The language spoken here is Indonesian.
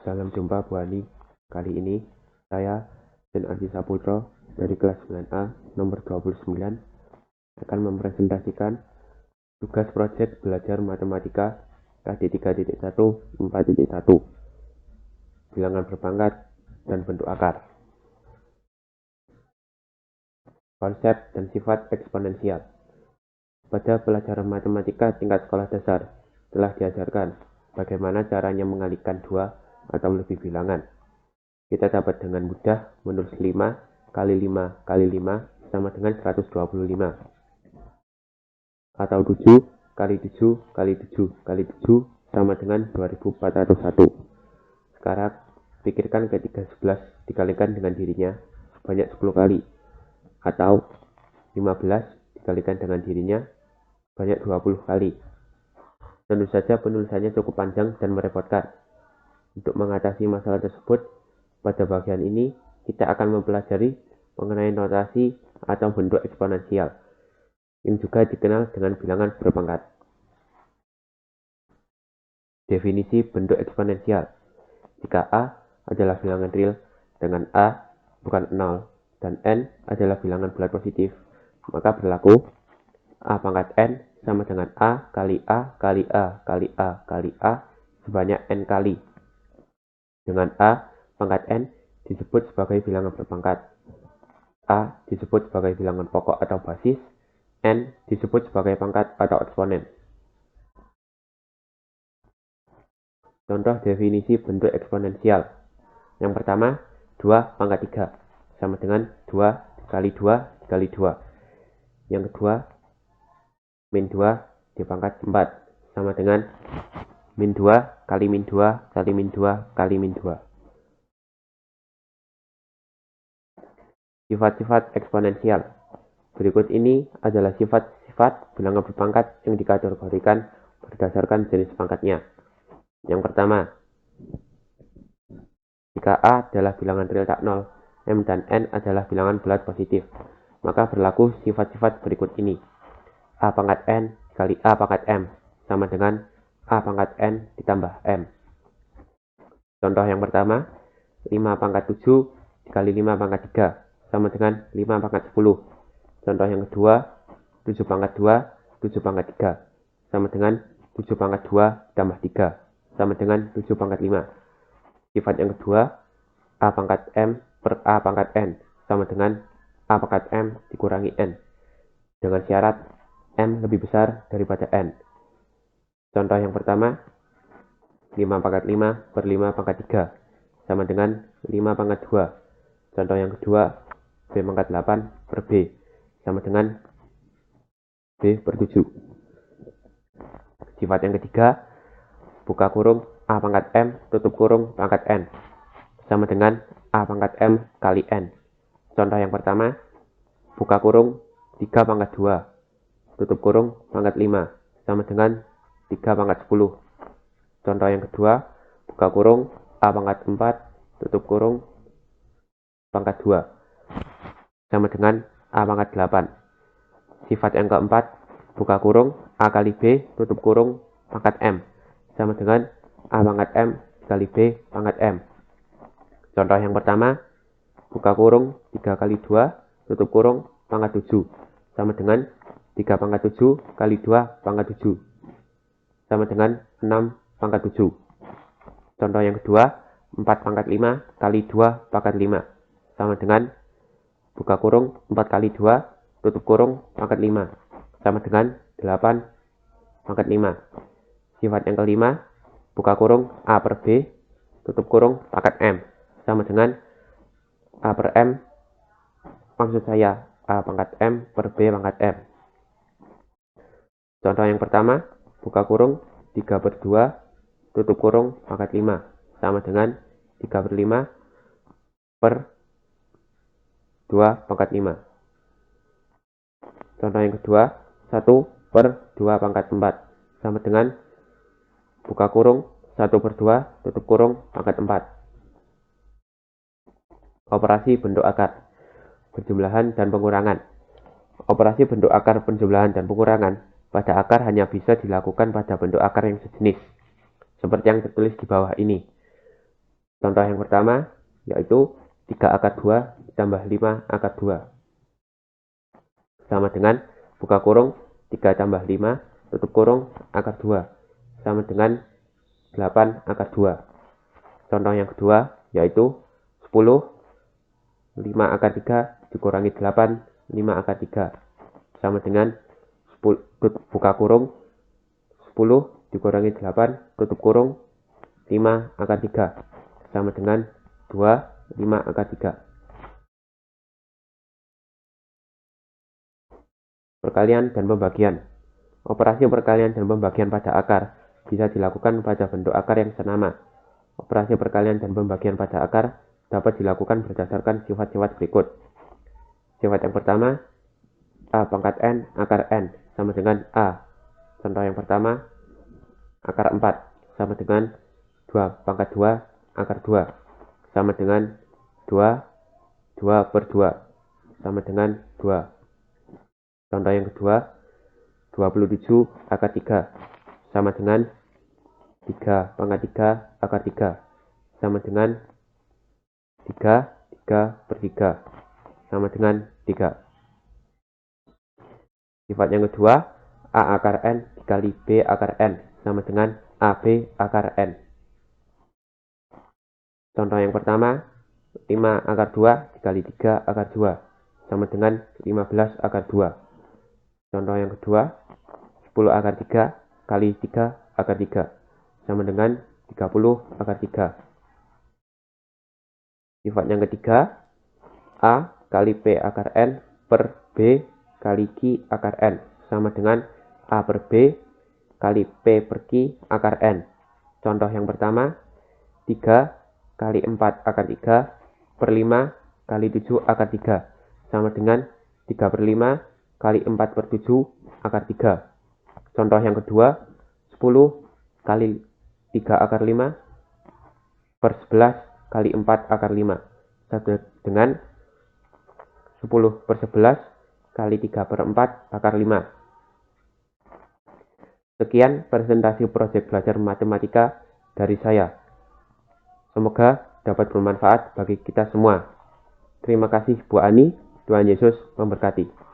Salam jumpa Bu Ani. Kali ini saya dan Ardi Saputro dari kelas 9A nomor 29 akan mempresentasikan tugas proyek belajar matematika KD 3.1 4.1 bilangan berpangkat dan bentuk akar. Konsep dan sifat eksponensial. Pada pelajaran matematika tingkat sekolah dasar telah diajarkan bagaimana caranya mengalihkan dua atau lebih bilangan. Kita dapat dengan mudah menulis 5 kali 5 kali 5 sama dengan 125. Atau 7 kali 7 kali 7 kali 7 sama dengan 2401. Sekarang, pikirkan ketika 11 dikalikan dengan dirinya sebanyak 10 kali. Atau 15 dikalikan dengan dirinya sebanyak 20 kali. Tentu saja penulisannya cukup panjang dan merepotkan. Untuk mengatasi masalah tersebut, pada bagian ini kita akan mempelajari mengenai notasi atau bentuk eksponensial, yang juga dikenal dengan bilangan berpangkat. Definisi bentuk eksponensial. Jika A adalah bilangan real dengan A bukan 0 dan N adalah bilangan bulat positif, maka berlaku A pangkat N sama dengan A kali A kali A kali A kali A sebanyak N kali. Dengan A pangkat N disebut sebagai bilangan berpangkat, A disebut sebagai bilangan pokok atau basis, N disebut sebagai pangkat atau eksponen. Contoh definisi bentuk eksponensial. Yang pertama, 2 pangkat 3 sama dengan 2 kali 2 dikali 2. Yang kedua, min 2 dipangkat 4 sama dengan min 2 kali min 2 kali min 2 kali min 2. Sifat-sifat eksponensial. Berikut ini adalah sifat-sifat bilangan berpangkat yang dikategorikan berdasarkan jenis pangkatnya. Yang pertama, jika A adalah bilangan real tak 0, M dan N adalah bilangan bulat positif, maka berlaku sifat-sifat berikut ini. A pangkat N kali A pangkat M sama dengan A pangkat N ditambah M. Contoh yang pertama, 5 pangkat 7 dikali 5 pangkat 3 sama dengan 5 pangkat 10. Contoh yang kedua, 7 pangkat 2, 7 pangkat 3 sama dengan 7 pangkat 2 tambah 3 sama dengan 7 pangkat 5. Sifat yang kedua, A pangkat M per A pangkat N sama dengan A pangkat M dikurangi N. Dengan syarat M lebih besar daripada N. Contoh yang pertama, 5 pangkat 5 per 5 pangkat 3 sama dengan 5 pangkat 2. Contoh yang kedua, B pangkat 8 per B sama dengan B per 7. Sifat yang ketiga, buka kurung A pangkat M tutup kurung pangkat N sama dengan A pangkat M kali N. Contoh yang pertama, buka kurung 3 pangkat 2 tutup kurung pangkat 5 sama dengan 3 pangkat 10. Contoh yang kedua, buka kurung A pangkat 4 tutup kurung pangkat 2 sama dengan A pangkat 8. Sifat yang keempat, buka kurung A kali B tutup kurung pangkat M sama dengan A pangkat M kali B pangkat M. Contoh yang pertama, buka kurung 3 kali 2 tutup kurung pangkat 7 sama dengan 3 pangkat 7 kali 2 pangkat 7 sama dengan 6 pangkat 7. Contoh yang kedua, 4 pangkat 5 kali 2 pangkat 5 sama dengan buka kurung 4 kali 2 tutup kurung pangkat 5 sama dengan 8 pangkat 5. Sifat yang kelima, buka kurung A per B tutup kurung pangkat M sama dengan A per M, maksud saya A pangkat M per B pangkat M. Contoh yang pertama, buka kurung 3 per 2 tutup kurung pangkat 5 sama dengan 3 per 5 per 2 pangkat 5. Contoh yang kedua, 1 per 2 pangkat 4 sama dengan buka kurung 1 per 2 tutup kurung pangkat 4. Operasi bentuk akar, penjumlahan dan pengurangan. Operasi bentuk akar penjumlahan dan pengurangan pada akar hanya bisa dilakukan pada bentuk akar yang sejenis, seperti yang tertulis di bawah ini. Contoh yang pertama yaitu 3 akar 2 ditambah 5 akar 2 sama dengan buka kurung 3 tambah 5 tutup kurung akar 2 sama dengan 8 akar 2. Contoh yang kedua yaitu 10 5 akar 3 dikurangi 8 5 akar 3 sama dengan 10, buka kurung 10 dikurangi 8 tutup kurung 5 akar 3 sama dengan 2 5 akar 3. Perkalian dan pembagian. Operasi perkalian dan pembagian pada akar bisa dilakukan pada bentuk akar yang senama. Operasi perkalian dan pembagian pada akar dapat dilakukan berdasarkan sifat-sifat berikut. Sifat yang pertama, A pangkat N akar N sama dengan A. Contoh yang pertama, akar 4 sama dengan 2 pangkat 2 akar 2 sama dengan 2 per 2 sama dengan 2. Contoh yang kedua, 27 akar 3 sama dengan 3 pangkat 3 akar 3 sama dengan 3 per 3 sama dengan 3. Sifat yang kedua, A akar N dikali B akar N sama dengan AB akar N. Contoh yang pertama, 5 akar 2 dikali 3 akar 2 sama dengan 15 akar 2. Contoh yang kedua, 10 akar 3 kali 3 akar 3 sama dengan 30 akar 3. Sifat yang ketiga, A kali P akar N per B kali Q akar N sama dengan A per B kali P per Q akar N. Contoh yang pertama, 3 kali 4 akar 3 per 5 kali 7 akar 3 sama dengan 3 per 5 kali 4 per 7 akar 3. Contoh yang kedua, 10 kali 3 akar 5 per 11 kali 4 akar 5 sama dengan 10 per 11 kali 3 per 4 akar 5. Sekian presentasi proyek belajar matematika dari saya. Semoga dapat bermanfaat bagi kita semua. Terima kasih Bu Ani. Tuhan Yesus memberkati.